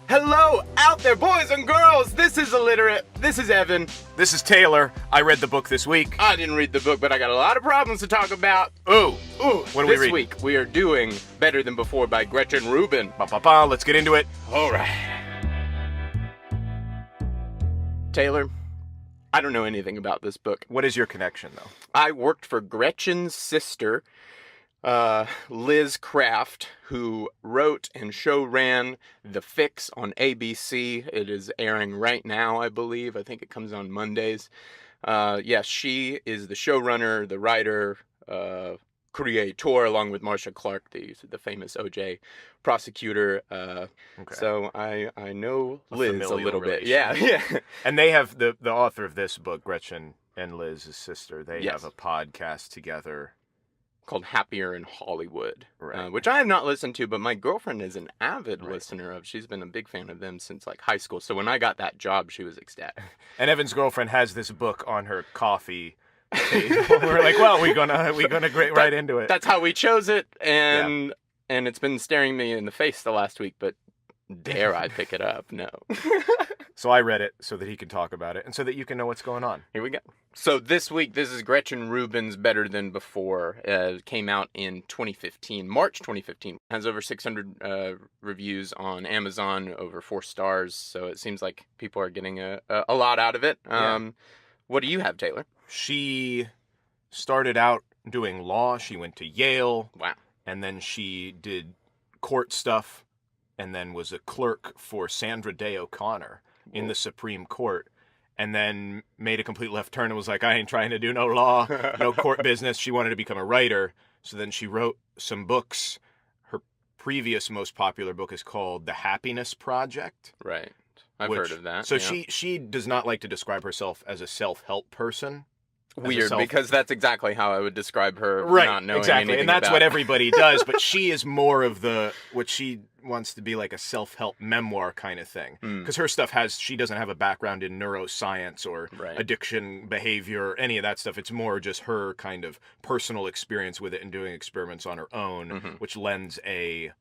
Hello out there, boys and girls. This is Illiterate. This is Evan. This is Taylor. I read the book this week. I didn't read the book, but I got a lot of problems to talk about. Ooh. What are we reading? This week, we are doing Better Than Before by Gretchen Rubin. Let's get into it. All right. Taylor, I don't know anything about this book. What is your connection, though? I worked for Gretchen's sister, Liz Craft, who wrote and show ran The Fix on ABC. It is airing right now, I believe. I think it comes on Mondays. Yes, she is the showrunner, the writer, creator, along with Marcia Clark, the famous OJ prosecutor. Okay. So I know Liz a little bit. relation. Yeah. And they have the author of this book, Gretchen and Liz's sister. They Yes. have a podcast together. Called Happier in Hollywood, Right. which I have not listened to, but my girlfriend is an avid Right. listener of. She's been a big fan of them since like high school. So when I got that job, she was ecstatic. And Evan's girlfriend has this book on her coffee table. We're like, well, we're gonna get right into it. That's how we chose it, and it's been staring me in the face the last week. But dare I pick it up? No. So I read it so that he can talk about it and so that you can know what's going on. Here we go. So this week, this is Gretchen Rubin's Better Than Before. Came out in 2015, March 2015. Has over 600 reviews on Amazon, over 4 stars. So it seems like people are getting a lot out of it. What do you have, Taylor? She started out doing law. She went to Yale. Wow. And then she did court stuff and then was a clerk for Sandra Day O'Connor in the Supreme Court, and then made a complete left turn and was like, I ain't trying to do no law, no court business. She wanted to become a writer. So then she wrote some books. Her previous most popular book is called The Happiness Project. Right. I've heard of that. So yeah. she does not like to describe herself as a self-help person. Weird, because that's exactly how I would describe her. Right, not knowing exactly. anything And that's about. what everybody does, but she is more of what she wants to be like a self-help memoir kind of thing. Because her stuff she doesn't have a background in neuroscience or addiction behavior or any of that stuff. It's more just her kind of personal experience with it and doing experiments on her own, which lends a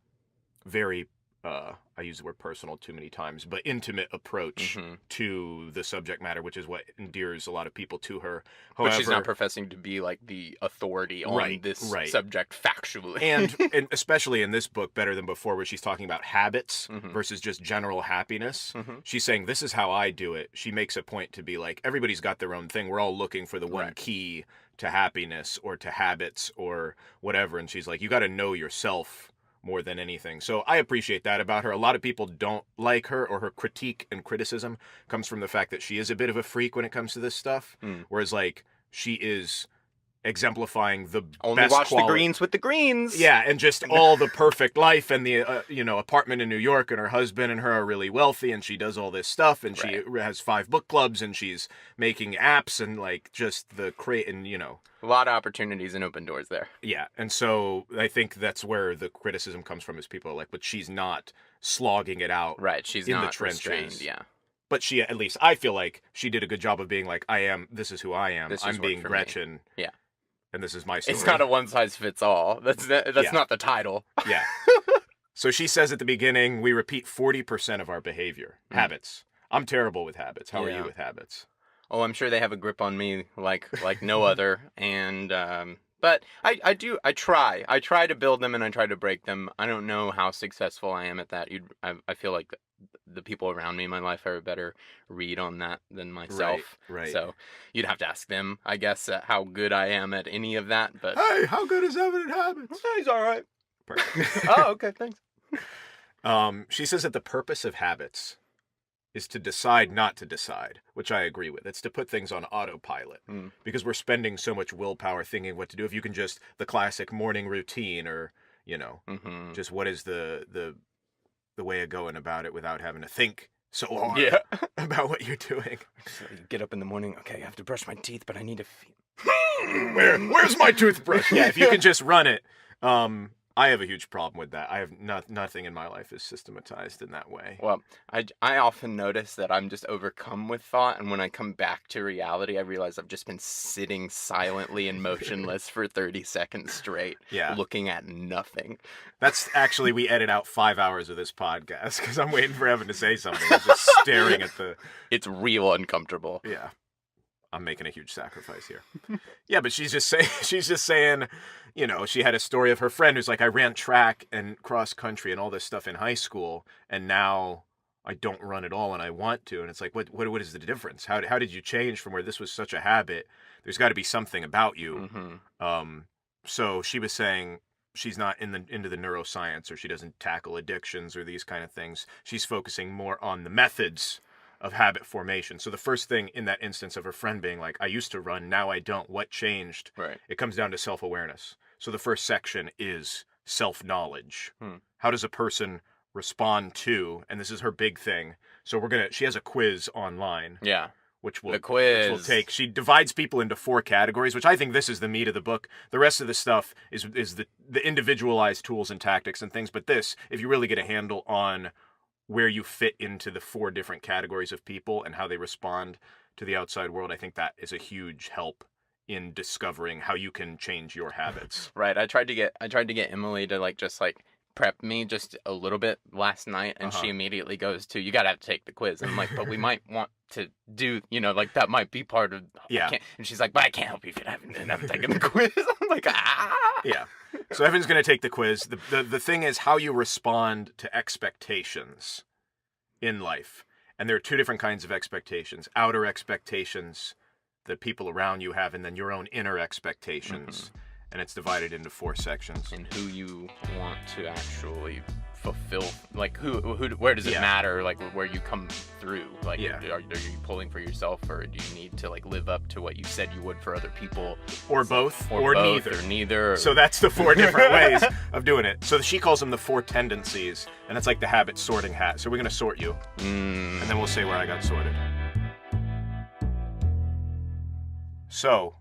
very I use the word personal too many times, but intimate approach to the subject matter, which is what endears a lot of people to her. However, but she's not professing to be like the authority on this subject factually. and especially in this book, Better Than Before, where she's talking about habits versus just general happiness. She's saying, this is how I do it. She makes a point to be like, everybody's got their own thing. We're all looking for the one key to happiness or to habits or whatever. And she's like, you got to know yourself more than anything. So I appreciate that about her. A lot of people don't like her, or her critique and criticism comes from the fact that she is a bit of a freak when it comes to this stuff. Whereas like she is exemplifying the only best watch quality. The Greens with the Greens. Yeah, and just all the perfect life and the apartment in New York, and her husband and her are really wealthy, and she does all this stuff, and she has 5 book clubs, and she's making apps, and like just the a lot of opportunities and open doors there. Yeah, and so I think that's where the criticism comes from, is people are like, but she's not slogging it out. Right, she's in not the trenches. restrained, yeah. But she, at least I feel like she did a good job of being like, this is who I am. I'm being Gretchen. Me. Yeah. And this is my story. It's not a one-size-fits-all. That's not the title. Yeah. So she says at the beginning, we repeat 40% of our behavior. Habits. I'm terrible with habits. How are you with habits? Oh, I'm sure they have a grip on me like no other. And but I try. I try to build them and I try to break them. I don't know how successful I am at that. I feel like the people around me in my life are a better read on that than myself. Right. So you'd have to ask them, I guess, how good I am at any of that. But hey, how good is Evan at habits? He's all right. Perfect. Oh, okay, thanks. She says that the purpose of habits is to decide not to decide, which I agree with. It's to put things on autopilot because we're spending so much willpower thinking what to do. If you can just the classic morning routine, or just what is the way of going about it without having to think so hard about what you're doing. So you get up in the morning, okay, I have to brush my teeth, but I need to Where's my toothbrush? Yeah, if you can just run it. I have a huge problem with that. I have nothing in my life is systematized in that way. Well, I often notice that I'm just overcome with thought, and when I come back to reality, I realize I've just been sitting silently and motionless for 30 seconds straight, looking at nothing. That's actually, we edit out 5 hours of this podcast because I'm waiting for Evan to say something. I'm just staring at the... It's real uncomfortable. Yeah. I'm making a huge sacrifice here. Yeah, but she's just saying, you know, she had a story of her friend who's like, I ran track and cross country and all this stuff in high school, and now I don't run at all and I want to. And it's like, what is the difference? How did you change from where this was such a habit? There's got to be something about you. Mm-hmm. So she was saying she's not into the neuroscience, or she doesn't tackle addictions or these kind of things. She's focusing more on the methods of habit formation. So the first thing in that instance of her friend being like, I used to run, now I don't. What changed? Right. It comes down to self-awareness. So the first section is self-knowledge. How does a person respond to, and this is her big thing. So she has a quiz online. Yeah. Which will take, she divides people into 4 categories, which I think this is the meat of the book. The rest of the stuff is the individualized tools and tactics and things. But this, if you really get a handle on where you fit into the 4 different categories of people and how they respond to the outside world, I think that is a huge help in discovering how you can change your habits. Right. I tried to get Emily to just prep me just a little bit last night, and she immediately goes to, you gotta have to take the quiz. And I'm like, but we might want to do, that might be part of, and she's like, but I can't help you if you haven't taken the quiz. I'm like, Yeah. So Evan's going to take the quiz. The thing is how you respond to expectations in life. And there are 2 different kinds of expectations. Outer expectations that people around you have, and then your own inner expectations. Mm-hmm. And it's divided into 4 sections. And who you want to actually fulfill, where does it matter, where you come through? Are you pulling for yourself, or do you need to live up to what you said you would for other people? Or both, or both, neither. So that's the 4 different ways of doing it. So she calls them the 4 tendencies, and it's like the habit sorting hat. So we're going to sort you, and then we'll say where I got sorted. So,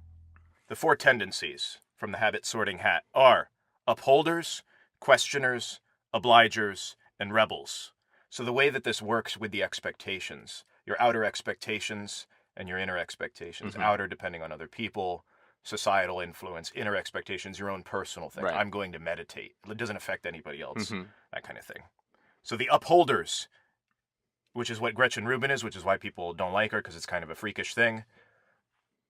the 4 tendencies from the habit sorting hat are upholders, questioners, obligers, and rebels. So the way that this works with the expectations, your outer expectations and your inner expectations. Mm-hmm. Outer depending on other people, societal influence, inner expectations, your own personal thing. Right. I'm going to meditate. It doesn't affect anybody else, that kind of thing. So the upholders, which is what Gretchen Rubin is, which is why people don't like her, because it's kind of a freakish thing.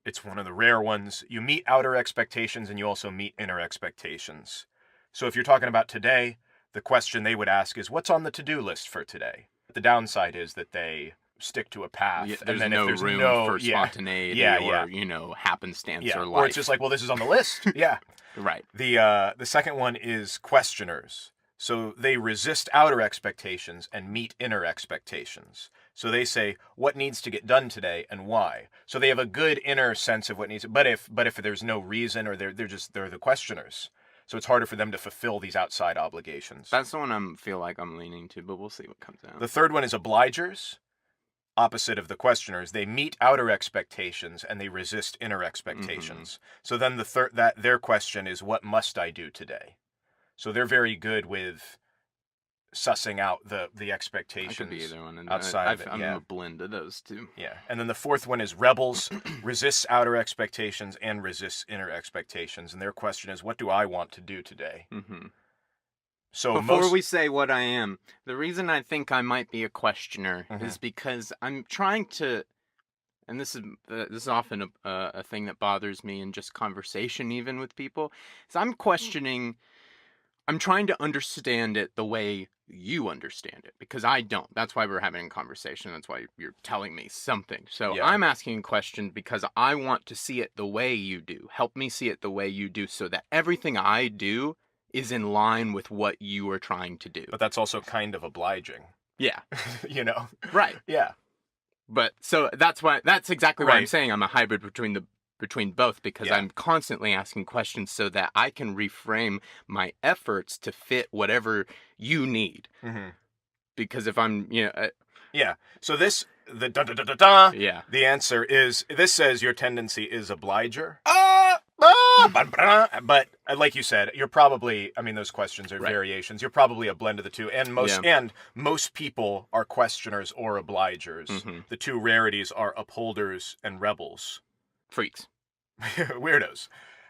It's one of the rare ones. You meet outer expectations and you also meet inner expectations. So if you're talking about today, the question they would ask is, what's on the to-do list for today? The downside is that they stick to a path. Yeah, there's no room for spontaneity or happenstance or life. Or it's just like, well, this is on the list. Yeah. Right. The second one is questioners. So they resist outer expectations and meet inner expectations. So they say, what needs to get done today and why? So they have a good inner sense of what needs, but if there's no reason, or they're the questioners. So it's harder for them to fulfill these outside obligations. That's the one I feel like I'm leaning to, but we'll see what comes out. The third one is obligers, opposite of the questioners. They meet outer expectations and they resist inner expectations. Mm-hmm. So then their question is, what must I do today? So they're very good with sussing out the expectations. I could be either one. Outside of it, I'm a blend of those 2. Yeah. And then the fourth one is rebels, resists outer expectations and resists inner expectations. And their question is, what do I want to do today? Mm-hmm. So before we say what I am, the reason I think I might be a questioner is because I'm trying to, and this is often a thing that bothers me in just conversation, even with people, is I'm questioning. I'm trying to understand it the way you understand it, because I don't. That's why we're having a conversation. That's why you're telling me something. So I'm asking a question because I want to see it the way you do. Help me see it the way you do, so that everything I do is in line with what you are trying to do. But that's also kind of obliging. Yeah. Right. Yeah. But so that's exactly why I'm saying I'm a hybrid between both, because I'm constantly asking questions so that I can reframe my efforts to fit whatever you need. Mm-hmm. Because if I'm, So the answer is, this says your tendency is obliger. But like you said, you're probably, I mean, those questions are Right. variations. You're probably a blend of the two. And most people are questioners or obligers. Mm-hmm. The two rarities are upholders and rebels. Freaks. Weirdos.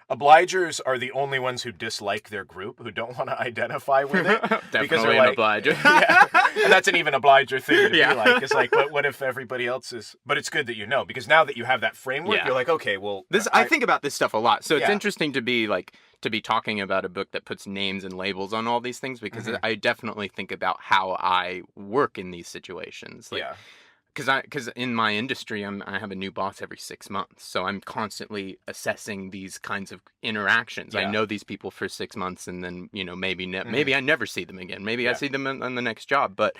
Obligers are the only ones who dislike their group, who don't want to identify with it. Definitely an obliger. Yeah, and that's an even obliger thing to Yeah. be like. It's like, but what if everybody else is? But it's good that you know, because now that you have that framework, Yeah. you're like, okay, well, I think about this stuff a lot. So it's Yeah. interesting to be talking about a book that puts names and labels on all these things, because Mhm. I definitely think about how I work in these situations. Like, yeah, because in my industry, I have a new boss every 6 months, so I'm constantly assessing these kinds of interactions. I Yeah. know these people for 6 months, and then maybe Mhm. maybe I never see them again. Maybe I Yeah. see them on the next job, but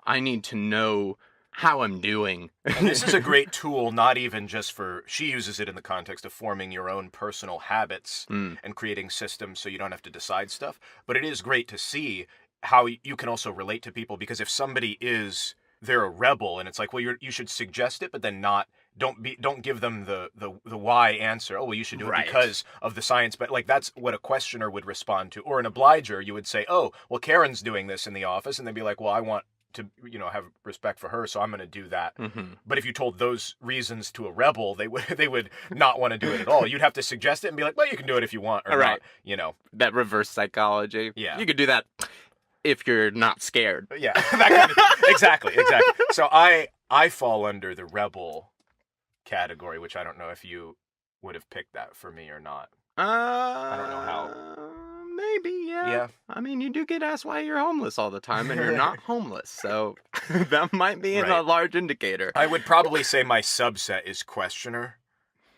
I need to know how I'm doing. and this is a great tool, not even just for. She uses it in the context of forming your own personal habits Mm. and creating systems, so you don't have to decide stuff. But it is great to see how you can also relate to people, because if somebody they're a rebel, and it's like, well, you should suggest it, but then don't give them the why answer. Oh, well, you should do it Right. because of the science. But like, that's what a questioner would respond to. Or an obliger, you would say, oh, well, Karen's doing this in the office, and they'd be like, well, I want to have respect for her, so I'm going to do that. Mm-hmm. But if you told those reasons to a rebel, they would not want to do it at all. You'd have to suggest it and be like, well, you can do it if you want, or Right. not. That reverse psychology. Yeah. You could do that if you're not scared. Yeah, that kind of, exactly. So I fall under the rebel category, which I don't know if you would have picked that for me or not. I don't know how. Maybe, yeah. Yeah. I mean, you do get asked why you're homeless all the time, and you're not homeless, so that might be a Right. large indicator. I would probably say my subset is questioner.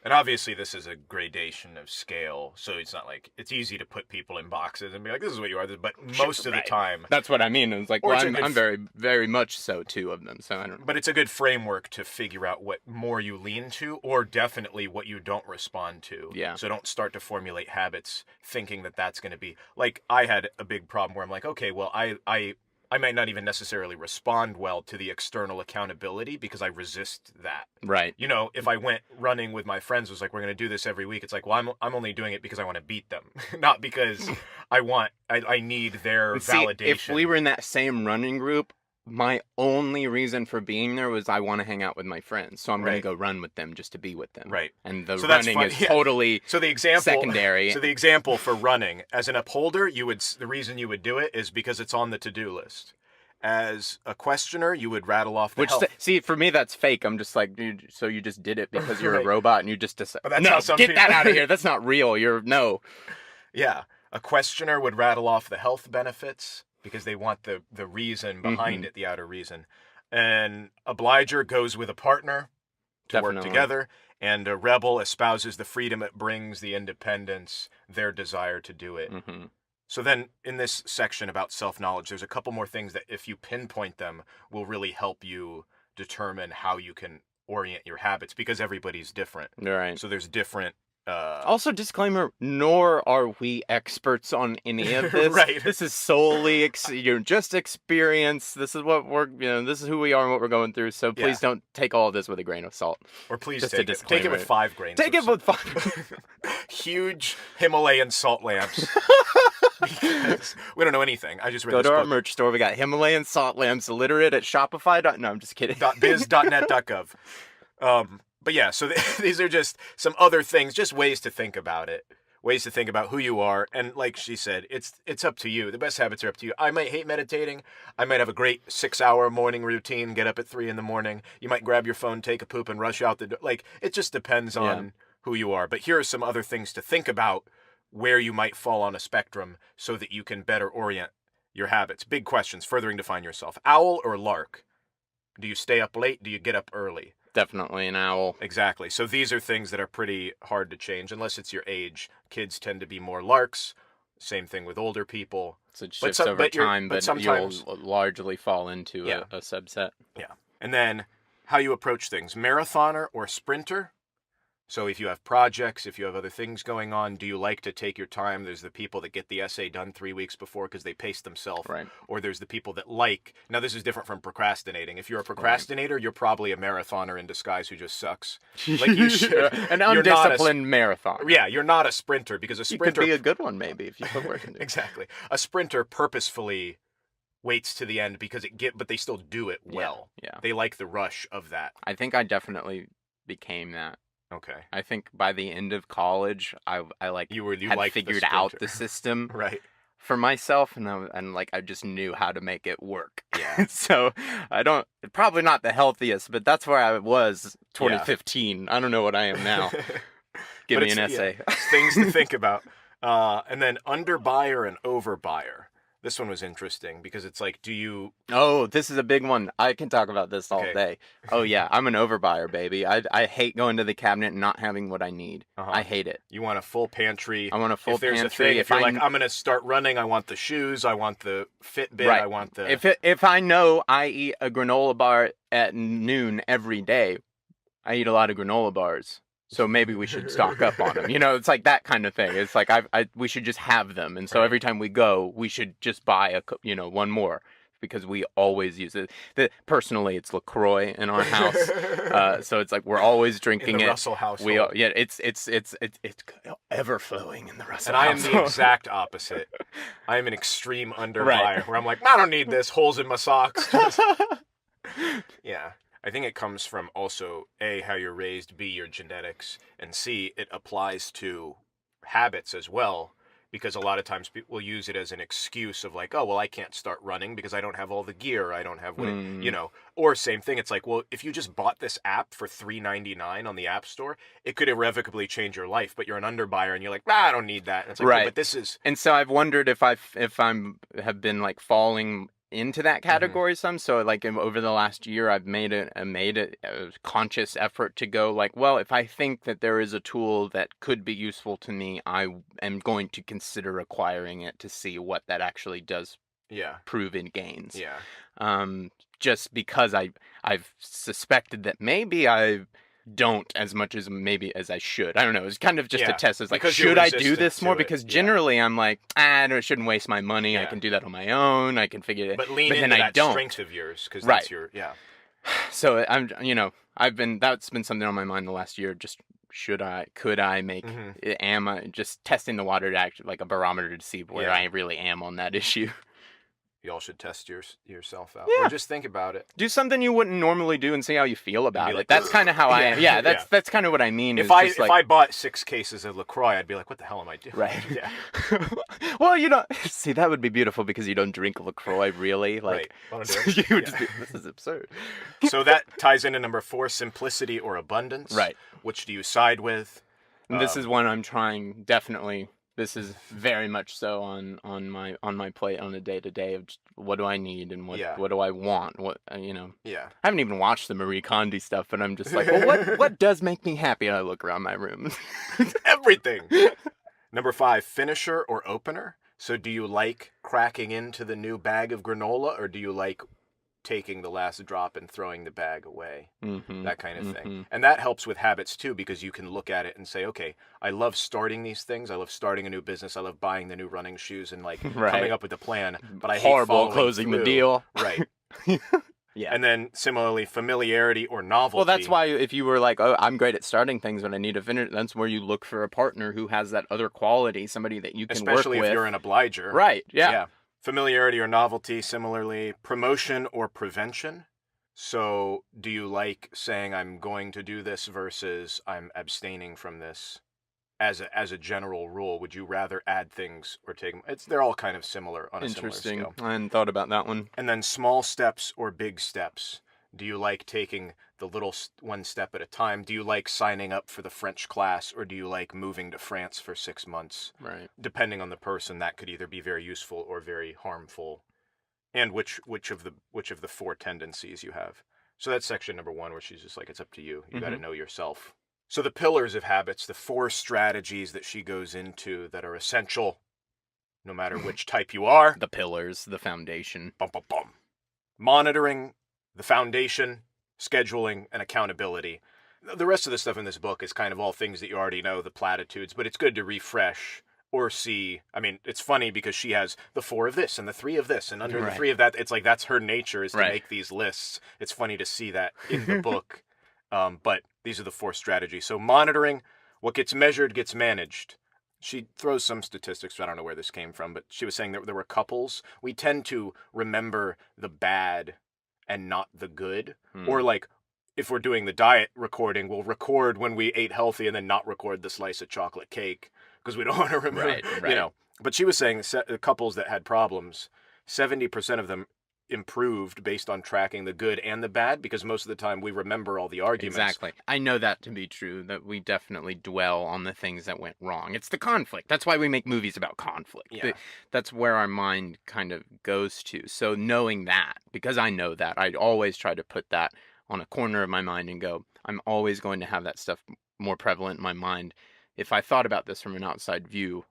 And obviously this is a gradation of scale, so it's not like it's easy to put people in boxes and be like, this is what you are, but most of Right. the time. That's what I mean. It's like, Or well, it's a good I'm very, very much so two of them, so I don't. But it's a good framework to figure out what more you lean to, or definitely what you don't respond to. Yeah. So don't start to formulate habits thinking that that's going to be like, I had a big problem where I'm like, okay, well, I might not even necessarily respond well to the external accountability because I resist that. Right. If I went running with my friends, was like, we're going to do this every week. It's like, well, I'm only doing it because I want to beat them, not because I need their See, validation. if we were in that same running group, my only reason for being there was I want to hang out with my friends, so I'm going Right. to go run with them just to be with them. Right. And the So that's running fun, is yeah. totally So the example, secondary. So the example for running, as an upholder, the reason you would do it is because it's on the to-do list. As a questioner, you would rattle off the health. See, for me, that's fake. I'm just like, dude, so you just did it because you're Right. a robot and you just decide. But that's No, how some get that people- out of here. That's not real. No. Yeah. A questioner would rattle off the health benefits because they want the reason behind it, the outer reason. An obliger goes with a partner to work Definitely. together, and a rebel espouses the freedom it brings, the independence, their desire to do it. Mm-hmm. So then in this section about self-knowledge, there's a couple more things that if you pinpoint them will really help you determine how you can orient your habits, because everybody's different. Right. So there's different Also, disclaimer, nor are we experts on any of this. Right. This is solely, just experience. This is what this is who we are and what we're going through. So please don't take all of this with a grain of salt. Or please Just a take it with disclaimer. 5 grains. Take of it with salt. 5. Huge Himalayan salt lamps. Because we don't know anything. I just read Go this to our book. merch store. We got Himalayan salt lamps, illiterate at Shopify. No, I'm just kidding. .biz.net.gov. But yeah, so these are just some other things, just ways to think about it. Ways to think about who you are. And like she said, it's up to you. The best habits are up to you. I might hate meditating. I might have a great 6-hour morning routine, get up at 3 a.m. You might grab your phone, take a poop, and rush out the door. Like, it just depends on who you are. But here are some other things to think about where you might fall on a spectrum so that you can better orient your habits. Big questions, furthering define yourself. Owl or lark? Do you stay up late? Do you get up early? Definitely an owl. Exactly. So these are things that are pretty hard to change unless it's your age. Kids tend to be more larks. Same thing with older people. So it shifts over time, but sometimes you'll largely fall into a subset. Yeah. And then how you approach things. Marathoner or sprinter? So if you have projects, if you have other things going on, do you like to take your time? There's the people that get the essay done 3 weeks before because they pace themselves. Right. Or there's the people that like, now this is different from procrastinating. If you're a procrastinator, you're probably a marathoner in disguise who just sucks. Like you should. An undisciplined marathon. Yeah, you're not a sprinter because a sprinter. You could be a good one maybe if you put work into it. Exactly. A sprinter purposefully waits to the end because but they still do it well. Yeah. They like the rush of that. I think I definitely became that. Okay. I think by the end of college, I like had figured out the system right for myself, and like I just knew how to make it work. Yeah. So probably not the healthiest, but that's where I was 2015. Yeah. I don't know what I am now. Give me an essay. Yeah, things to think about. And then underbuyer and overbuyer. This one was interesting because it's like, do you... Oh, this is a big one. I can talk about this all day. Oh, yeah. I'm an overbuyer, baby. I hate going to the cabinet and not having what I need. I hate it. You want a full pantry. I want a full pantry. If there's a thing, if you're like, I'm going to start running, I want the shoes, I want the Fitbit, right. I want the... If I know I eat a granola bar at noon every day, I eat a lot of granola bars. So maybe we should stock up on them. You know, it's like that kind of thing. It's like we should just have them. And so every time we go, we should just buy one more because we always use it. Personally, it's LaCroix in our house. So it's like we're always drinking in the it. Russell household. It's ever flowing in the Russell household. And I am the exact opposite. I am an extreme underbuyer where I'm like, I don't need this. Holes in my socks. Yeah. I think it comes from also A, how you're raised, B, your genetics, and C, it applies to habits as well, because a lot of times people will use it as an excuse of like, oh, well, I can't start running because I don't have all the gear, I don't have what or same thing, it's like, well, if you just bought this app for $3.99 on the App Store, it could irrevocably change your life, but you're an underbuyer and you're like, I don't need that. And it's like, right. But this is... And so I've wondered if have been like falling into that category some. So like over the last year, I've made a conscious effort to go like, well, if I think that there is a tool that could be useful to me, I am going to consider acquiring it to see what that actually does prove in gains. Just because I've suspected that maybe I don't as much as maybe as I should. I don't know. It's kind of just a test. It's like, should I do this more? Because generally I'm like, I shouldn't waste my money. I can do that on my own. I can figure it. But lean into that strength of yours because that's your So I'm, that's been something on my mind the last year. Just could I make? Am I just testing the water to act like a barometer to see where I really am on that issue? Y'all should test yourself out, or just think about it. Do something you wouldn't normally do and see how you feel about it. That's kind of how I am. Yeah, that's kind of what I mean. If I bought 6 cases of LaCroix, I'd be like, what the hell am I doing? Right. Yeah. Well, see, that would be beautiful because you don't drink LaCroix really. Like, right. You would just be, this is absurd. So that ties into number 4, simplicity or abundance. Right. Which do you side with? And this is one I'm trying definitely. This is very much so on my plate on a day-to-day of just what do I need and what do I want? What I haven't even watched the Marie Kondo stuff, but I'm just like, well, what does make me happy? And I look around my room. Everything. Number 5, finisher or opener. So do you like cracking into the new bag of granola, or do you like taking the last drop and throwing the bag away, that kind of thing. And that helps with habits too, because you can look at it and say, okay, I love starting these things. I love starting a new business. I love buying the new running shoes and like coming up with a plan, but I hate closing the deal. Right. And then similarly, familiarity or novelty. Well, that's why if you were like, oh, I'm great at starting things, but I need to finish, that's where you look for a partner who has that other quality, somebody that you can work with. Especially if you're an obliger. Right. Yeah. Familiarity or novelty, similarly, promotion or prevention. So do you like saying I'm going to do this versus I'm abstaining from this as a general rule? Would you rather add things or take them? They're all kind of similar on a similar scale. Interesting. I hadn't thought about that one. And then small steps or big steps. Do you like taking the little one step at a time? Do you like signing up for the French class, or do you like moving to France for 6 months? Right. Depending on the person, that could either be very useful or very harmful. And which of the 4 tendencies you have. So that's section number 1, where she's just like, it's up to you. You got to know yourself. So the pillars of habits, the 4 strategies that she goes into that are essential, no matter which type you are. The pillars, the foundation. Bum, bum, bum. Monitoring, the foundation, scheduling, and accountability. the rest of the stuff in this book is kind of all things that you already know, the platitudes, but it's good to refresh or see. I mean, it's funny because she has the 4 of this and the 3 of this and under the 3 of that. It's like that's her nature, is to make these lists. It's funny to see that in the book. But these are the 4 strategies. So monitoring, what gets measured gets managed. She throws some statistics. I don't know where this came from, but she was saying that there were couples. We tend to remember the bad and not the good. Or like, if we're doing the diet recording, we'll record when we ate healthy and then not record the slice of chocolate cake because we don't want to remember, you know. But she was saying the couples that had problems, 70% of them improved based on tracking the good and the bad, because most of the time we remember all the arguments. Exactly. I know that to be true, that we definitely dwell on the things that went wrong. It's the conflict. That's why we make movies about conflict. Yeah. That's where our mind kind of goes to. So knowing that, because I know that, I'd always try to put that on a corner of my mind and go, I'm always going to have that stuff more prevalent in my mind. If I thought about this from an outside view,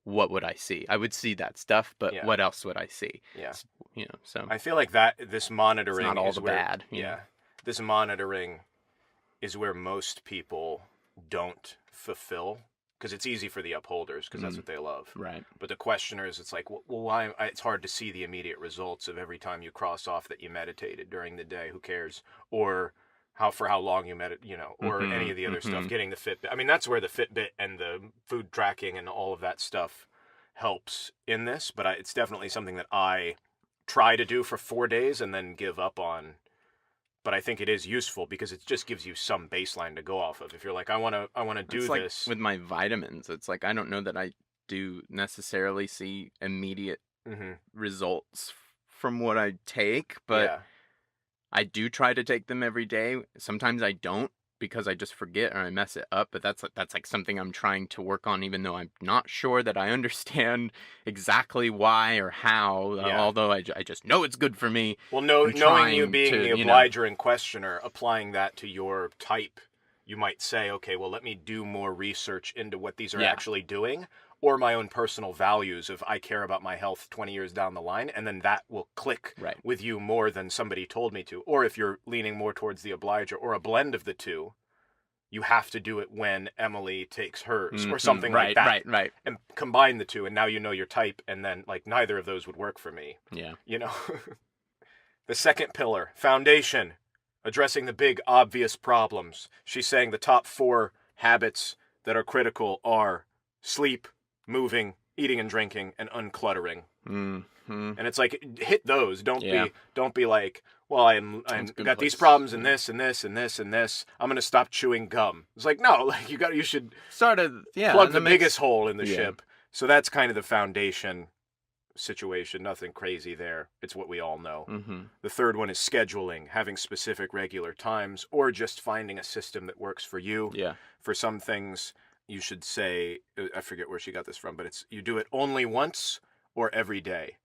what would I see? I would see that stuff, but what else would I see? Yeah. You know, so I feel like that this monitoring it's not all is the where, bad. Yeah. This monitoring is where most people don't fulfill, because it's easy for the upholders because that's what they love. Right. But the questioners, it's like, well, why? It's hard to see the immediate results of every time you cross off that you meditated during the day. Who cares? Or for how long you meditate, you know, or any of the other stuff. Getting the Fitbit. I mean, that's where the Fitbit and the food tracking and all of that stuff helps in this. But it's definitely something that I try to do for 4 days and then give up on. But I think it is useful because it just gives you some baseline to go off of. If you're like, I want to do like this with my vitamins. It's like, I don't know that I do necessarily see immediate results from what I take, but I do try to take them every day. Sometimes I don't because I just forget or I mess it up, but that's like something I'm trying to work on, even though I'm not sure that I understand exactly why or how, although I just know it's good for me. Well, knowing you being the obliger and questioner, applying that to your type, you might say, okay, well, let me do more research into what these are actually doing, or my own personal values of I care about my health 20 years down the line, and then that will click with you more than somebody told me to. Or if you're leaning more towards the obliger, or a blend of the two, you have to do it when Emily takes hers, or something like that. Right. And combine the two, and now you know your type, and then, like, neither of those would work for me. Yeah. You know? The second pillar, foundation, addressing the big, obvious problems. She's saying the top 4 habits that are critical are sleep, moving, eating and drinking, and uncluttering. And it's like, hit those. Don't be like, well, I'm got these problems and this and this and this and this. I'm gonna stop chewing gum. It's like, no, like you should sort of plug the biggest hole in the ship. So that's kind of the foundation situation. Nothing crazy there. It's what we all know. The third one is scheduling, having specific regular times, or just finding a system that works for you. For some things, you should say, I forget where she got this from, but it's you do it only once or every day,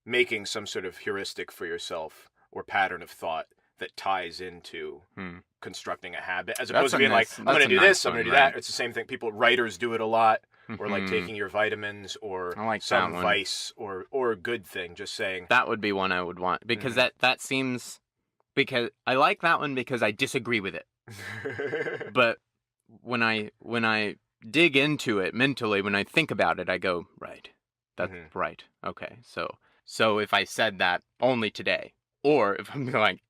making some sort of heuristic for yourself or pattern of thought that ties into constructing a habit, as opposed to being like, I'm going to do this, I'm going to do that. It's the same thing. Writers do it a lot, or like taking your vitamins, or like some vice, or a good thing, just saying. That would be one I would want, because that seems, because I like that one because I disagree with it. But when I dig into it mentally, when I think about it, I go, right, that's right. Okay. So if I said that only today, or if I'm like,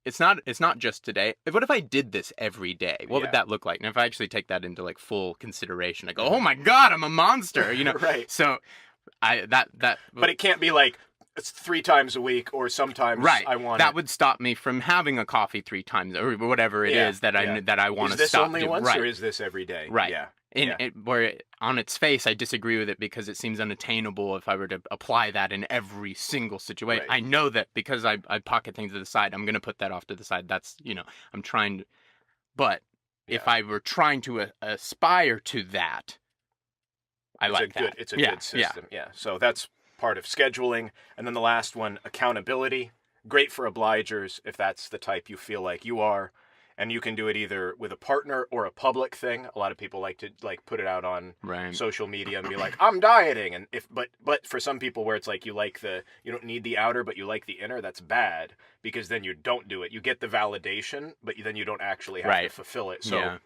it's not just today. What if I did this every day? What would that look like? And if I actually take that into like full consideration, I go, oh my God, I'm a monster, you know? Right. So but it can't be like, it's 3 times a week, or sometimes I want that would stop me from having a coffee 3 times, or whatever it is that I want to stop. Is this only doing. once, or is this every day? Right. Where on its face, I disagree with it because it seems unattainable if I were to apply that in every single situation. I know that because I pocket things to the side, I'm going to put that off to the side. That's, I'm trying to, but if I were trying to aspire to that, I like that. It's a good system. Yeah. So that's part of scheduling. And then the last one, accountability. Great for obligers if that's the type you feel like you are. And you can do it either with a partner or a public thing. A lot of people like to put it out on social media and be like, I'm dieting. And but for some people where it's like you don't need the outer, but you like the inner, that's bad, because then you don't do it. You get the validation, but then you don't actually have to fulfill it. So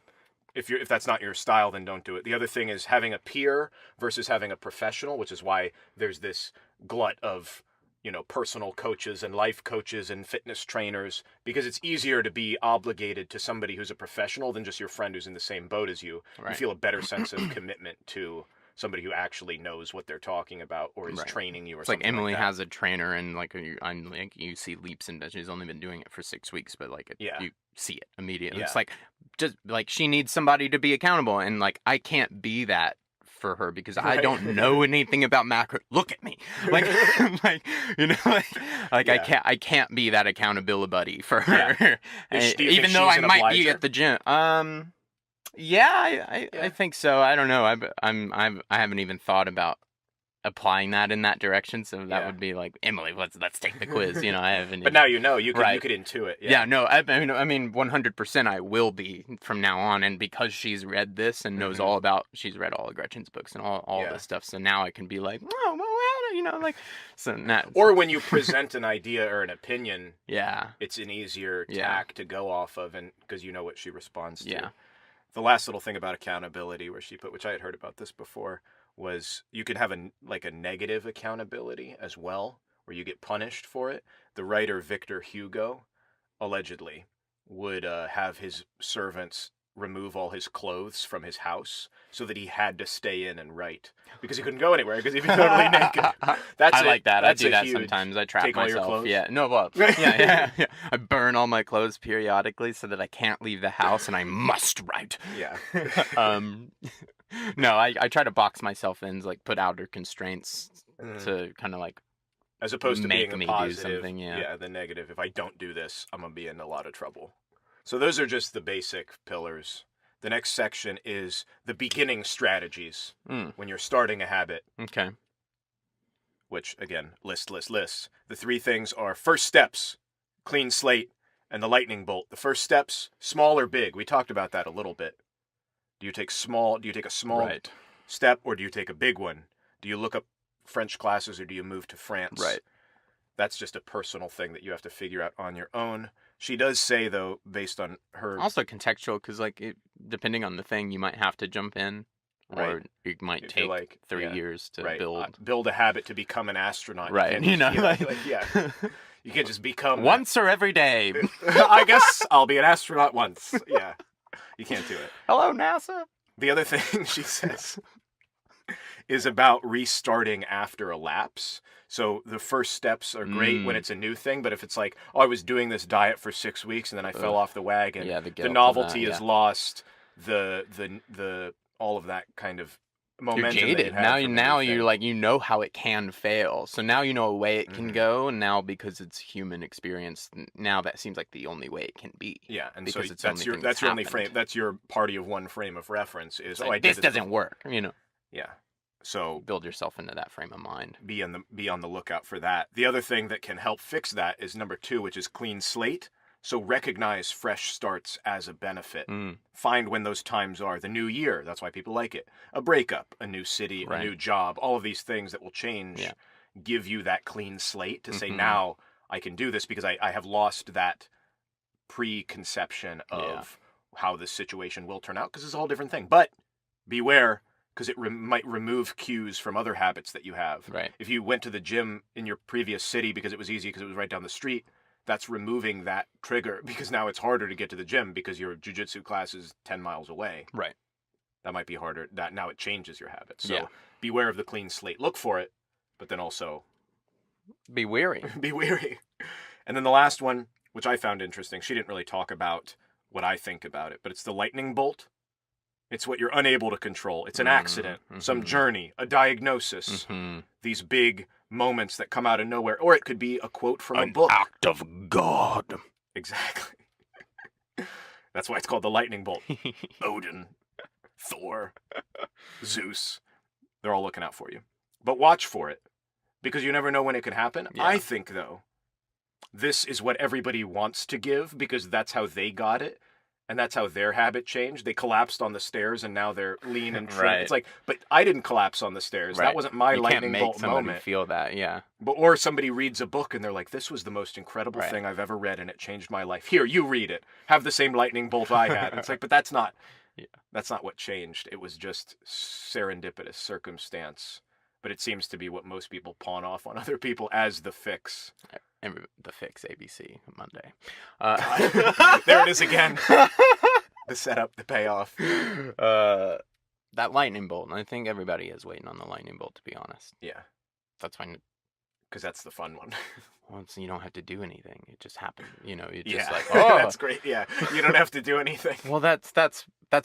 if that's not your style, then don't do it. The other thing is having a peer versus having a professional, which is why there's this glut of personal coaches and life coaches and fitness trainers, because it's easier to be obligated to somebody who's a professional than just your friend who's in the same boat as you. You feel a better sense of commitment to somebody who actually knows what they're talking about or is training you or something. Like Emily like that. has a trainer, and you see leaps and she's only been doing it for 6 weeks, but you see it immediately. It's like just like she needs somebody to be accountable, and like I can't be that for her because I don't know anything about macro. Look at me, I can't be that accountability buddy for her. Even though I might be at the gym. I think so. I don't know. I haven't even thought about applying that in that direction, so that would be like, Emily, let's take the quiz. I haven't. But now you could intuit. No, I mean 100% I will be from now on, and because she's read this and knows all about, she's read all of Gretchen's books and all this stuff, so now I can be like, oh well, so now. Or when you present an idea or an opinion, it's an easier tack to go off of, and because you know what she responds to. Yeah. The last little thing about accountability where she put, which I had heard about this before, was you could have a negative accountability as well, where you get punished for it. The writer Victor Hugo allegedly would have his servants remove all his clothes from his house so that he had to stay in and write because he couldn't go anywhere because he'd be totally naked. I like that. I do that sometimes. I trap myself. All your clothes? Yeah. No, well, yeah. I burn all my clothes periodically so that I can't leave the house and I must write. Yeah. No, I try to box myself in, like put outer constraints to kind of like, as opposed to make being me a positive, do something. Yeah, the negative. If I don't do this, I'm gonna be in a lot of trouble. So those are just the basic pillars. The next section is the beginning strategies when you're starting a habit. Okay. Which, again, list. The 3 things are first steps, clean slate, and the lightning bolt. The first steps, small or big. We talked about that a little bit. Do you take a small step, or do you take a big one? Do you look up French classes, or do you move to France? Right. That's just a personal thing that you have to figure out on your own. She does say, though, based on her... Also contextual, because depending on the thing, you might have to jump in, or it might take 3 years to build a habit to become an astronaut. Right, You can't just become... Once or every day. I guess I'll be an astronaut once. Yeah, you can't do it. Hello, NASA. The other thing she says is about restarting after a lapse. So the first steps are great when it's a new thing, but if it's like, I was doing this diet for 6 weeks and then I fell off the wagon, the novelty is lost, the all of that kind of momentum. You're jaded. Now you're like, how it can fail. So now you know a way it can go, and now because it's human experience, now that seems like the only way it can be. Yeah, and because so that's your only frame. That's your party of one frame of reference. Is this doesn't work. Yeah. So build yourself into that frame of mind. Be on the lookout for that. The other thing that can help fix that is number 2, which is clean slate. So recognize fresh starts as a benefit. Find when those times are. The new year, that's why people like it. A breakup, a new city, a new job, all of these things that will change, give you that clean slate to say, now I can do this because I have lost that preconception of how this situation will turn out, because it's a whole different thing. But beware, because it might remove cues from other habits that you have. Right. If you went to the gym in your previous city because it was easy because it was right down the street, that's removing that trigger, because now it's harder to get to the gym because your jiu-jitsu class is 10 miles away. Right. That might be harder. That now it changes your habit. So beware of the clean slate. Look for it, but then also be wary. Be wary. And then the last one, which I found interesting, she didn't really talk about what I think about it, but it's the lightning bolt. It's what you're unable to control. It's an accident, some journey, a diagnosis, these big moments that come out of nowhere. Or it could be a quote from a book. An act of God. Exactly. That's why it's called the lightning bolt. Odin, Thor, Zeus. They're all looking out for you. But watch for it, because you never know when it could happen. Yeah. I think, though, this is what everybody wants to give, because that's how they got it. and that's how their habit changed. They collapsed on the stairs, and now they're lean and trim. Right. It's like, but I didn't collapse on the stairs. Right. That wasn't my You lightning can't make bolt somebody moment. feel that, yeah. Or somebody reads a book and they're like, this was the most incredible Right. thing I've ever read, and it changed my life. Here, you read it. Have the same lightning bolt I had. It's like, but that's not what changed. It was just serendipitous circumstance. But it seems to be what most people pawn off on other people as the fix. The Fix, ABC, Monday. There it is again. The setup, the payoff. That lightning bolt, and I think everybody is waiting on the lightning bolt, to be honest. Yeah. That's fine. Because that's the fun one. Well, you don't have to do anything. It just happens. You know, it's Yeah. just like, oh. That's great. Yeah. You don't have to do anything. Well, that's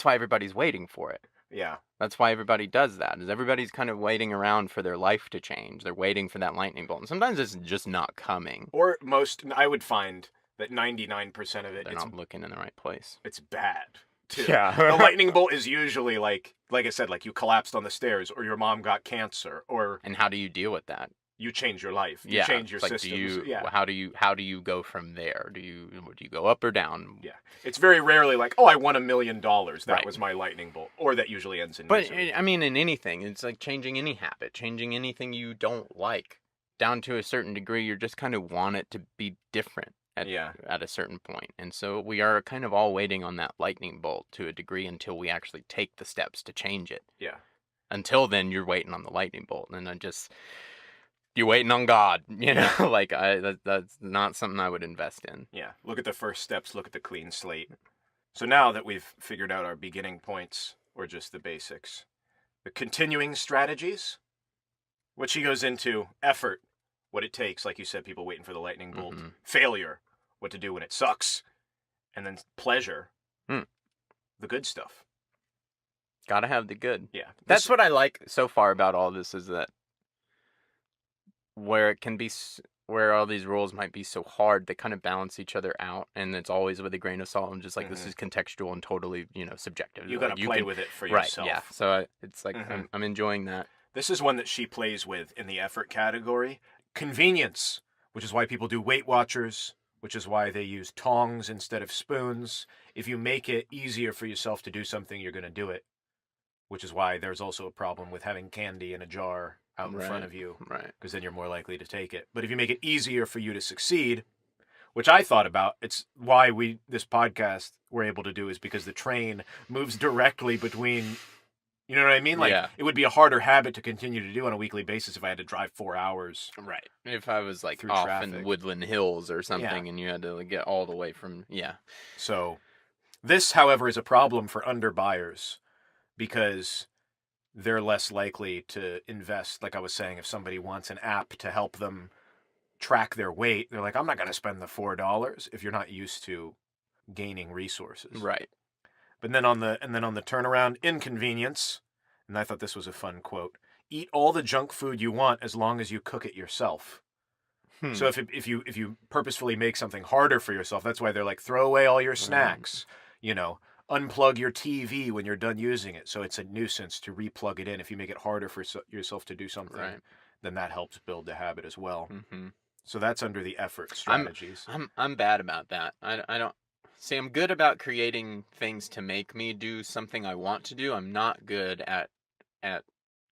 why everybody's waiting for it. Yeah. That's why everybody does that. Is everybody's kind of waiting around for their life to change. They're waiting for that lightning bolt. And sometimes it's just not coming. Or I would find that 99% of it, They're it's not looking in the right place. it's bad. Too. Yeah. The lightning bolt is usually like I said, like you collapsed on the stairs, or your mom got cancer, or And how do you deal with that? you change your life. You Yeah. change your It's like, systems. how do you go from there? Do you go up or down? Yeah. It's very rarely like, oh, I won $1 million. That Right. was my lightning bolt. Or that usually ends in But misery. I mean, in anything, it's like changing any habit, changing anything you don't like. Down to a certain degree, you just kind of want it to be different at a certain point. And so we are kind of all waiting on that lightning bolt to a degree until we actually take the steps to change it. Yeah. Until then, you're waiting on the lightning bolt, and then you're waiting on God. You know, like that's not something I would invest in. Yeah. Look at the first steps. Look at the clean slate. So now that we've figured out our beginning points, or just the basics, the continuing strategies, what she goes into: effort, what it takes, like you said, people waiting for the lightning bolt; failure, what to do when it sucks; and then pleasure, the good stuff. Gotta have the good. Yeah. That's what I like so far about all this, is that where all these rules might be so hard, they kind of balance each other out, and it's always with a grain of salt, and just like this is contextual and totally, subjective. You got to play with it for right, yourself. Yeah. So it's like I'm enjoying that. This is one that she plays with in the effort category. Convenience, which is why people do Weight Watchers, which is why they use tongs instead of spoons. If you make it easier for yourself to do something, you're going to do it, which is why there's also a problem with having candy in a jar out in front of you, right? Because then you're more likely to take it. But if you make it easier for you to succeed, which I thought about, it's why this podcast we're able to do, is because the train moves directly between, you know what I mean? Like, it would be a harder habit to continue to do on a weekly basis if I had to drive 4 hours. Right. If I was like through off traffic. in Woodland Hills or something, and you had to get all the way from, So this, however, is a problem for underbuyers, because they're less likely to invest. Like I was saying, if somebody wants an app to help them track their weight, they're like, I'm not going to spend the $4 if you're not used to gaining resources. Right. But then on the turnaround, inconvenience, and I thought this was a fun quote: eat all the junk food you want as long as you cook it yourself. So if you purposefully make something harder for yourself, that's why they're like, throw away all your snacks, unplug your TV when you're done using it, so it's a nuisance to replug it in. If you make it harder for yourself to do something, then that helps build the habit as well. So that's under the effort strategies. I'm bad about that. I don't see. I'm good about creating things to make me do something I want to do. I'm not good at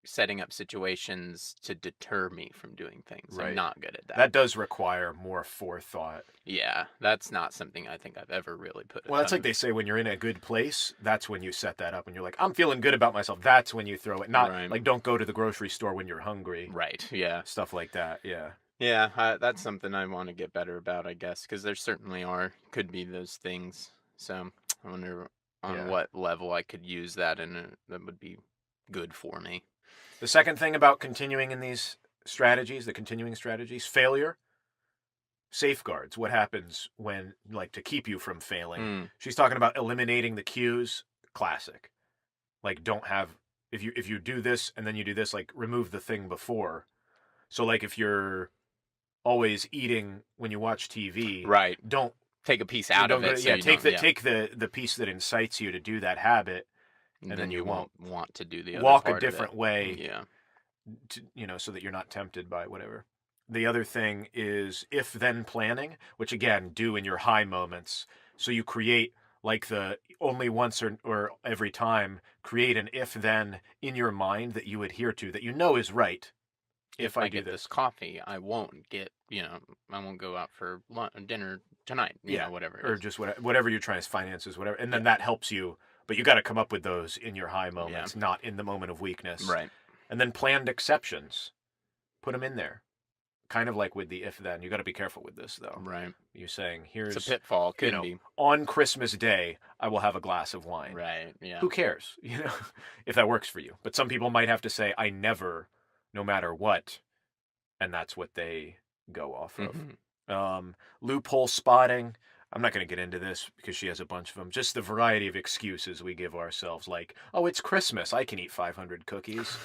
setting up situations to deter me from doing things. I'm not good at that. That does require more forethought. Yeah, that's not something I think I've ever really put. Well, that's like they say, when you're in a good place, that's when you set that up. When you're like, I'm feeling good about myself, that's when you throw it. Not like, don't go to the grocery store when you're hungry. Right. Yeah. Stuff like that. Yeah. Yeah, that's something I want to get better about, I guess, because there certainly could be those things. So I wonder on what level I could use that, and that would be good for me. The second thing about continuing in these strategies, the continuing strategies: failure, safeguards. What happens when, like, to keep you from failing? She's talking about eliminating the cues. Classic. Like, don't have, if you do this and then you do this, like, remove the thing before. So, like, if you're always eating when you watch TV, don't take a piece out of it. Take the piece that incites you to do that habit. And then you won't want to do the other walk part a different way. Yeah. So that you're not tempted by whatever. The other thing is if-then planning, which again, do in your high moments. So you create like the only once or every time, create an if-then in your mind that you adhere to, that you know is right. If I get this coffee, I won't get, I won't go out for dinner tonight, whatever it or is. just whatever you're trying to finances, whatever, and then that helps you. But you got to come up with those in your high moments, not in the moment of weakness. Right. And then planned exceptions, put them in there. Kind of like with the if-then. You got to be careful with this, though. Right. You're saying, here's it's a pitfall. Could be. On Christmas Day, I will have a glass of wine. Right. Yeah. Who cares? If that works for you. But some people might have to say, I never, no matter what, and that's what they go off of. Mm-hmm. Loophole spotting. I'm not going to get into this because she has a bunch of them. Just the variety of excuses we give ourselves, like, oh, it's Christmas, I can eat 500 cookies.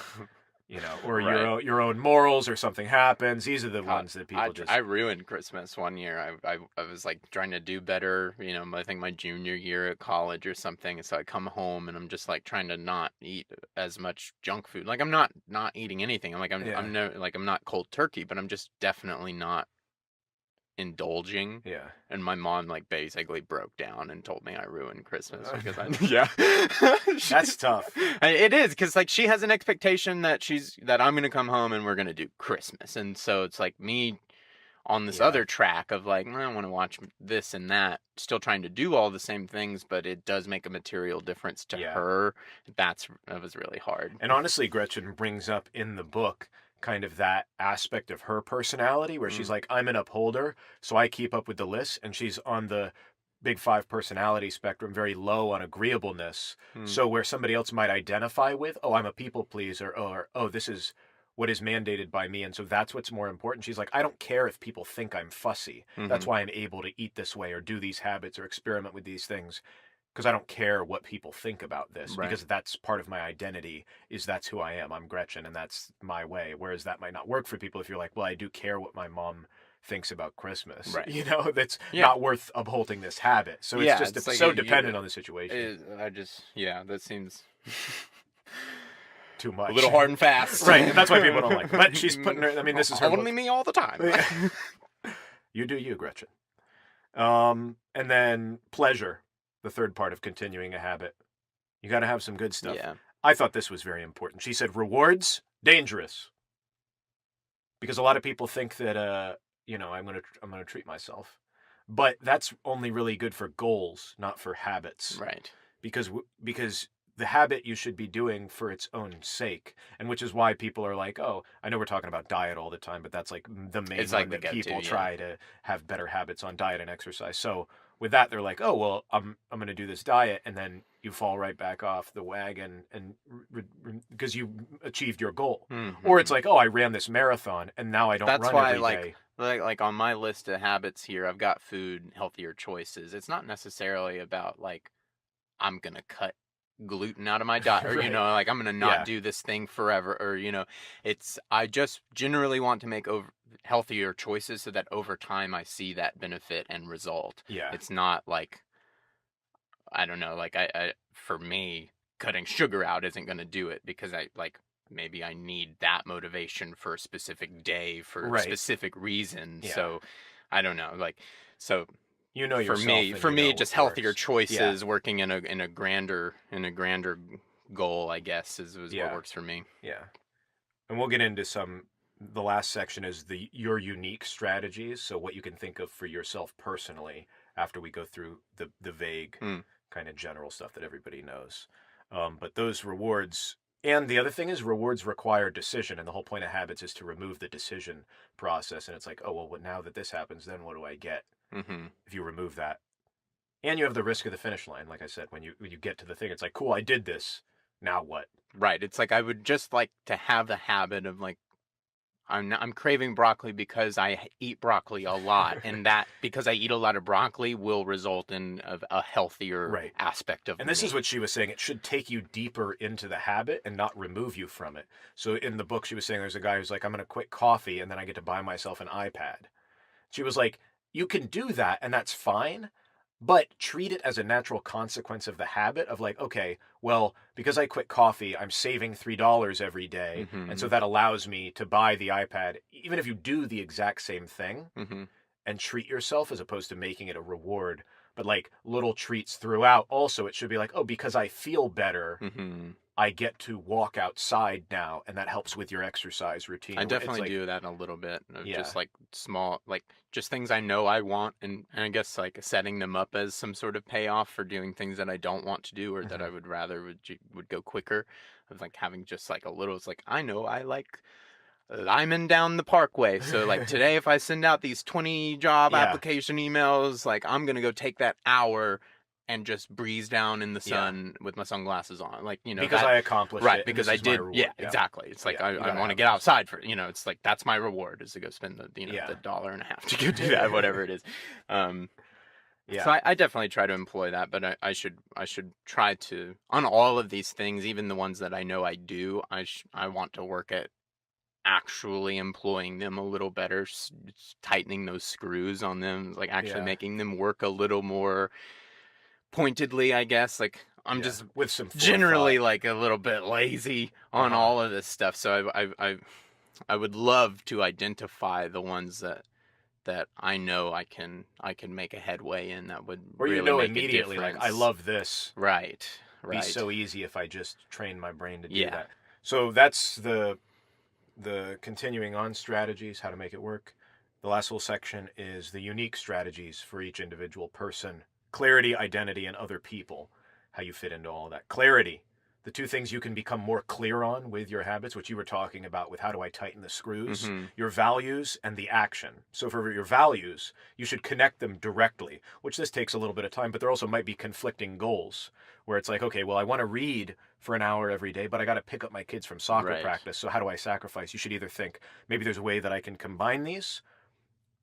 Or right. your own morals, or something happens. These are the ones that people I ruined Christmas one year. I was like trying to do better, I think my junior year at college or something. So I come home and I'm just like trying to not eat as much junk food. Like I'm not eating anything. I'm not cold turkey, but I'm just definitely not indulging. Yeah. And my mom like basically broke down and told me I ruined Christmas because That's tough. It is, because like she has an expectation that I'm gonna come home and we're gonna do Christmas, and so it's like me on this other track of like, I want to watch this and that, still trying to do all the same things, but it does make a material difference to her. That was really hard. And honestly, Gretchen brings up in the book kind of that aspect of her personality where she's like, I'm an upholder, so I keep up with the list, and she's on the big 5 personality spectrum, very low on agreeableness. So where somebody else might identify with, oh, I'm a people pleaser, or oh, this is what is mandated by me, and so that's what's more important. She's like, I don't care if people think I'm fussy. That's why I'm able to eat this way or do these habits or experiment with these things, because I don't care what people think about this, because that's part of my identity, is that's who I am. I'm Gretchen, and that's my way. Whereas that might not work for people if you're like, well, I do care what my mom thinks about Christmas. Right. That's not worth upholding this habit. So it's just like so dependent on the situation. That seems too much. A little hard and fast. Right, and that's why people don't like it. But she's putting her, this is her only me all the time. You do you, Gretchen. And then pleasure. The third part of continuing a habit. You got to have some good stuff. Yeah. I thought this was very important. She said, rewards, dangerous. Because a lot of people think that, I'm going to treat myself. But that's only really good for goals, not for habits. Right. Because the habit you should be doing for its own sake. And which is why people are like, oh, I know we're talking about diet all the time, but that's like the main one that people try to have better habits on diet and exercise. So with that, they're like, oh, well, I'm going to do this diet, and then you fall right back off the wagon and because you achieved your goal. Or it's like, oh, I ran this marathon, and now I don't run every day. Like on my list of habits here, I've got food, healthier choices. It's not necessarily about like I'm going to cut gluten out of my diet, or like I'm going to not do this thing forever, or I just generally want to make healthier choices so that over time I see that benefit and result. It's not like, I don't know, like I for me, cutting sugar out isn't going to do it, because maybe I need that motivation for a specific day for a specific reason. So I don't know, like, so for me, just healthier choices working in a grander goal, I guess, is what works for me. Yeah. And we'll get into the last section is your unique strategies. So what you can think of for yourself personally after we go through the vague kind of general stuff that everybody knows. But those rewards, and the other thing is rewards require decision. And the whole point of habits is to remove the decision process. And it's like, oh, well, now that this happens, then what do I get? If you remove that, and you have the risk of the finish line, like I said, when you get to the thing, it's like, cool, I did this. Now what? Right. It's like I would just like to have the habit of like, I'm craving broccoli because I eat broccoli a lot, and that because I eat a lot of broccoli will result in a healthier aspect of. And this is what she was saying. It should take you deeper into the habit and not remove you from it. So in the book, she was saying there's a guy who's like, I'm going to quit coffee and then I get to buy myself an iPad. She was like, you can do that, and that's fine, but treat it as a natural consequence of the habit of like, okay, well, because I quit coffee, I'm saving $3 every day, and so that allows me to buy the iPad, even if you do the exact same thing, and treat yourself as opposed to making it a reward but like little treats throughout. Also, it should be like, oh, because I feel better, I get to walk outside now, and that helps with your exercise routine. I It's definitely like, do that a little bit of Yeah. just like small, like just things I know I want, and I guess like setting them up as some sort of payoff for doing things that I don't want to do or that I would rather would go quicker. Of like having just like a little, it's like I know I like liming down the parkway. So like today, if I send out these 20 job Yeah. application emails, like I'm gonna go take that hour and just breeze down in the Yeah. sun with my sunglasses on. Like, you know, Because that, I accomplished right, it, and because this I is my did, reward. yeah, exactly. It's like Yeah, you I gotta want to have get those. outside for, you know, it's like that's my reward is to go spend the, you know, Yeah. the $1.50 to go do that, whatever it is. Yeah. So I definitely try to employ that, but I should try to, on all of these things, even the ones that I know I do, I want to work at actually employing them a little better, tightening those screws on them, like actually Yeah. making them work a little more pointedly, I guess. Like I'm Yeah. just With some generally forethought. like a little bit lazy on all of this stuff. So I would love to identify the ones that I know I can make a headway in that would Or you really know make a immediately, like, I difference. love this. Right. Be Right. so easy if I just train my brain to do Yeah. that. So that's the continuing on strategies, how to make it work. The last little section is the unique strategies for each individual person. Clarity, identity, and other people. How you fit into all of that. Clarity. The two things you can become more clear on with your habits, which you were talking about with how do I tighten the screws, your values and the action. So for your values, you should connect them directly, which this takes a little bit of time, but there also might be conflicting goals where it's like, okay, well, I want to read for an hour every day, but I got to pick up my kids from soccer Right. practice. So how do I sacrifice? You should either think maybe there's a way that I can combine these,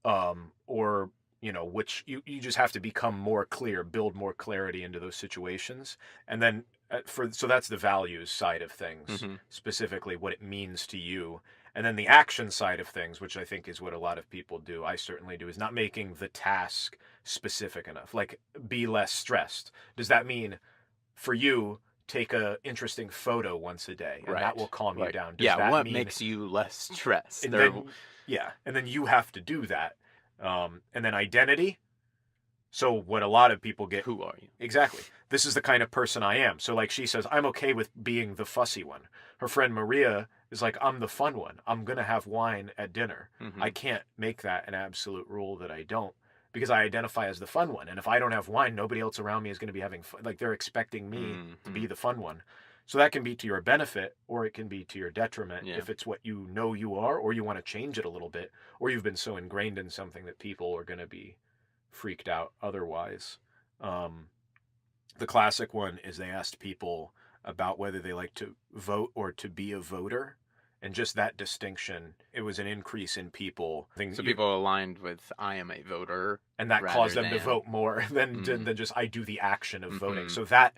or you know, which you just have to become more clear, build more clarity into those situations, and then so that's the values side of things, specifically what it means to you, and then the action side of things, which I think is what a lot of people do. I certainly do, is not making the task specific enough. Like, be less stressed. Does that mean for you? Take a interesting photo once a day, and that will calm you down. Does that what mean, makes you less stressed? and then, yeah, and then you have to do that. And then identity. So what a lot of people get. Who are you? Exactly. This is the kind of person I am. So like she says, I'm okay with being the fussy one. Her friend Maria is like, I'm the fun one. I'm going to have wine at dinner. I can't make that an absolute rule that I don't, because I identify as the fun one. And if I don't have wine, nobody else around me is going to be having fun. Like, they're expecting me to be the fun one. So that can be to your benefit, or it can be to your detriment, if it's what you know you are, or you want to change it a little bit, or you've been so ingrained in something that people are going to be freaked out otherwise. The classic one is they asked people about whether they like to vote or to be a voter. And just that distinction, it was an increase in people. So people aligned with I am a voter, and that caused them to vote more than just I do the action of voting. So that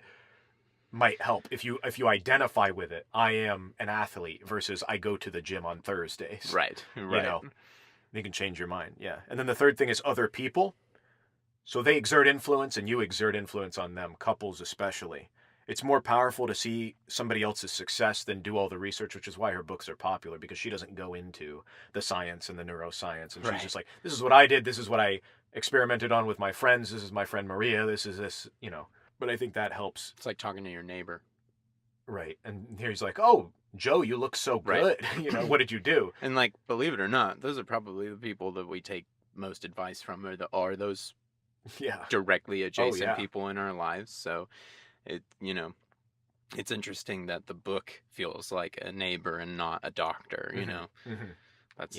might help if you identify with it. I am an athlete versus I go to the gym on Thursdays. Right. You know, you can change your mind. Yeah. And then the third thing is other people. So they exert influence and you exert influence on them, couples especially. It's more powerful to see somebody else's success than do all the research, which is why her books are popular, because she doesn't go into the science and the neuroscience. And she's just like, this is what I did. This is what I experimented on with my friends. This is my friend Maria. This is this, you know. But I think that helps. It's like talking to your neighbor. Right. And here he's like, oh, Joe, you look so good. You know, what did you do? And like, believe it or not, those are probably the people that we take most advice from, are those directly adjacent people in our lives. So it, you know, it's interesting that the book feels like a neighbor and not a doctor, you know. That's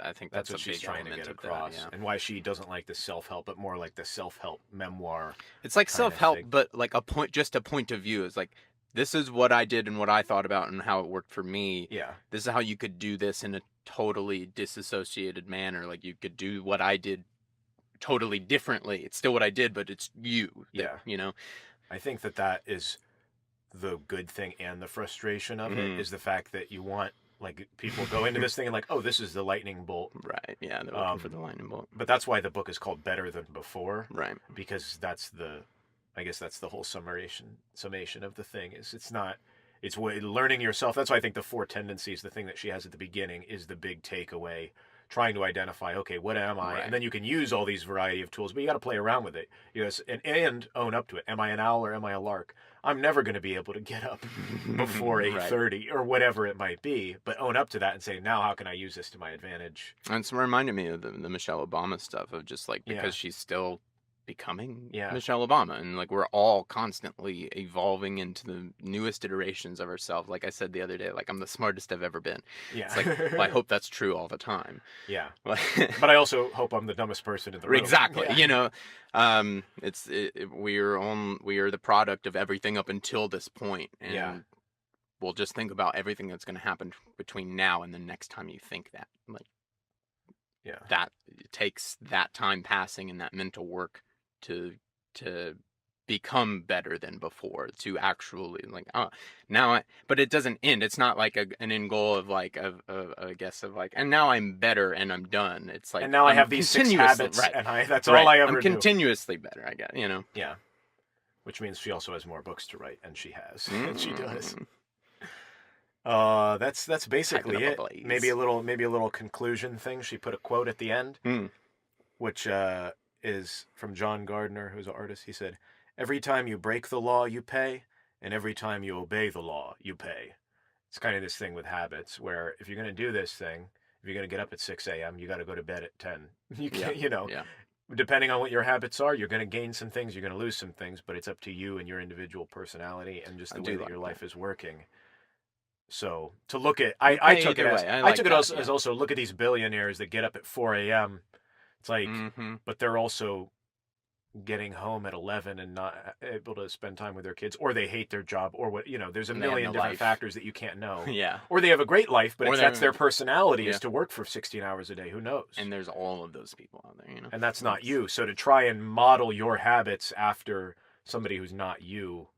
I think that's what a she's big trying to element get of across, that, and why she doesn't like the self-help, but more like the self-help memoir. It's like self-help, but like a point of view. It's like, this is what I did and what I thought about and how it worked for me. Yeah. This is how you could do this in a totally disassociated manner. Like, you could do what I did totally differently. It's still what I did, but it's you. You know? I think that is the good thing and the frustration of it, is the fact that you want, like, people go into this thing and like, oh, this is the lightning bolt. Right. Yeah, they're looking for the lightning bolt. But that's why the book is called Better Than Before. Right. Because that's the whole summation of the thing. It's learning yourself. That's why I think the 4 tendencies, the thing that she has at the beginning, is the big takeaway. trying to identify, okay, what am I? Right. And then you can use all these variety of tools, but you got to play around with it. And own up to it. Am I an owl or am I a lark? I'm never going to be able to get up before 8:30 or whatever it might be, but own up to that and say, now how can I use this to my advantage? And it's reminded me of the Michelle Obama stuff of just like, because she's still becoming Michelle Obama, and like we're all constantly evolving into the newest iterations of ourselves. Like I said the other day, like I'm the smartest I've ever been. It's like, well, I hope that's true all the time. But I also hope I'm the dumbest person in the room. Exactly. You know, we are the product of everything up until this point, and we'll just think about everything that's going to happen between now and the next time you think that. Like, that it takes that time passing and that mental work to become better than before, to actually like but it doesn't end. It's not like an end goal of like I guess of like, and now I'm better and I'm done. It's like, and now I have these 6 habits, and that's all I ever do. I'm continuously better, I guess, you know. Which means she also has more books to write, and she has. And she does. That's basically it. Maybe a little conclusion thing. She put a quote at the end, which is from John Gardner, who's an artist. He said, "Every time you break the law, you pay, and every time you obey the law, you pay." It's kind of this thing with habits, where if you're going to do this thing, if you're going to get up at 6 a.m., you got to go to bed at 10. You can't, depending on what your habits are, you're going to gain some things, you're going to lose some things, but it's up to you and your individual personality and just the way that your life is working. So to look at, I took it as also look at these billionaires that get up at 4 a.m. It's like, but they're also getting home at 11 and not able to spend time with their kids, or they hate their job, or what, there's a million different factors that you can't know. Or they have a great life, but that's their personality is to work for 16 hours a day. Who knows? And there's all of those people out there, And that's not you. So to try and model your habits after somebody who's not you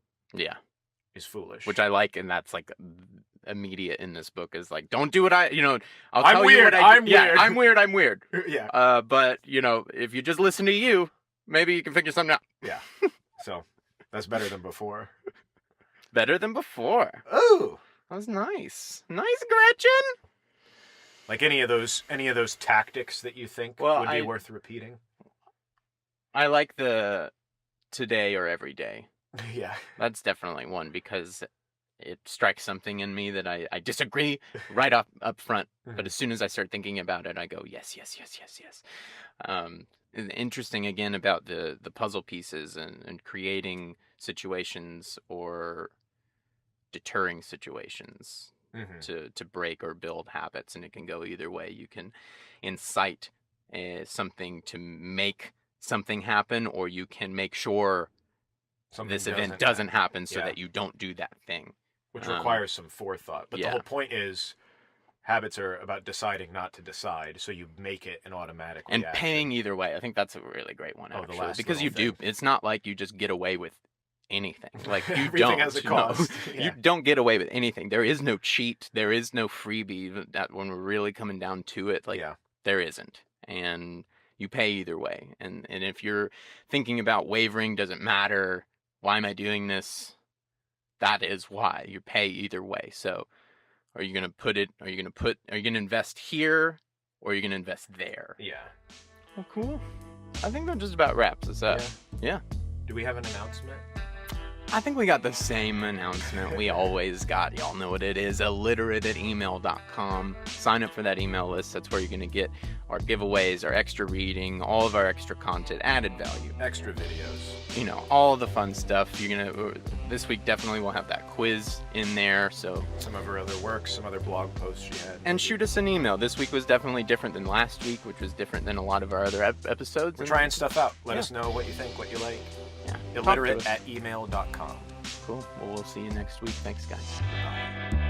is foolish. Which I like, and that's like immediate in this book is like, don't do what I'll I'm tell weird, you what I'm weird. I'm weird, I'm weird. But if you just listen to you, maybe you can figure something out. So that's better than before. Better than before. Oh, that was nice. Nice, Gretchen. Like any of those tactics that you think would be worth repeating? I like the today or every day. Yeah. That's definitely one, because it strikes something in me that I disagree right up front. But as soon as I start thinking about it, I go, yes. Interesting again about the puzzle pieces and creating situations or deterring situations to break or build habits, and it can go either way. You can incite something to make something happen, or you can make sure this event doesn't happen so that you don't do that thing, which requires some forethought. But the whole point is, habits are about deciding not to decide, so you make it an automatic reaction. And paying either way. I think that's a really great one, actually. Because you do. It's not like you just get away with anything. Like, you Everything has a cost. You don't get away with anything. There is no cheat. There is no freebie. That when we're really coming down to it, like, there isn't. And you pay either way. And if you're thinking about wavering, doesn't matter, why am I doing this? That is why. You pay either way. So, are you going to invest here, or are you going to invest there? Yeah. Well, cool. I think that just about wraps us up. Yeah. Do we have an announcement? I think we got the same announcement we always got. Y'all know what it is, illiterate@email.com. Sign up for that email list. That's where you're going to get our giveaways, our extra reading, all of our extra content, added value. Extra videos. All the fun stuff. This week definitely we'll have that quiz in there. So some of her other work, some other blog posts she had. And shoot us an email. This week was definitely different than last week, which was different than a lot of our other episodes. We're trying stuff out. Let us know what you think, what you like. Yeah. illiterate@email.com. Cool. Well, we'll see you next week. Thanks, guys. Bye.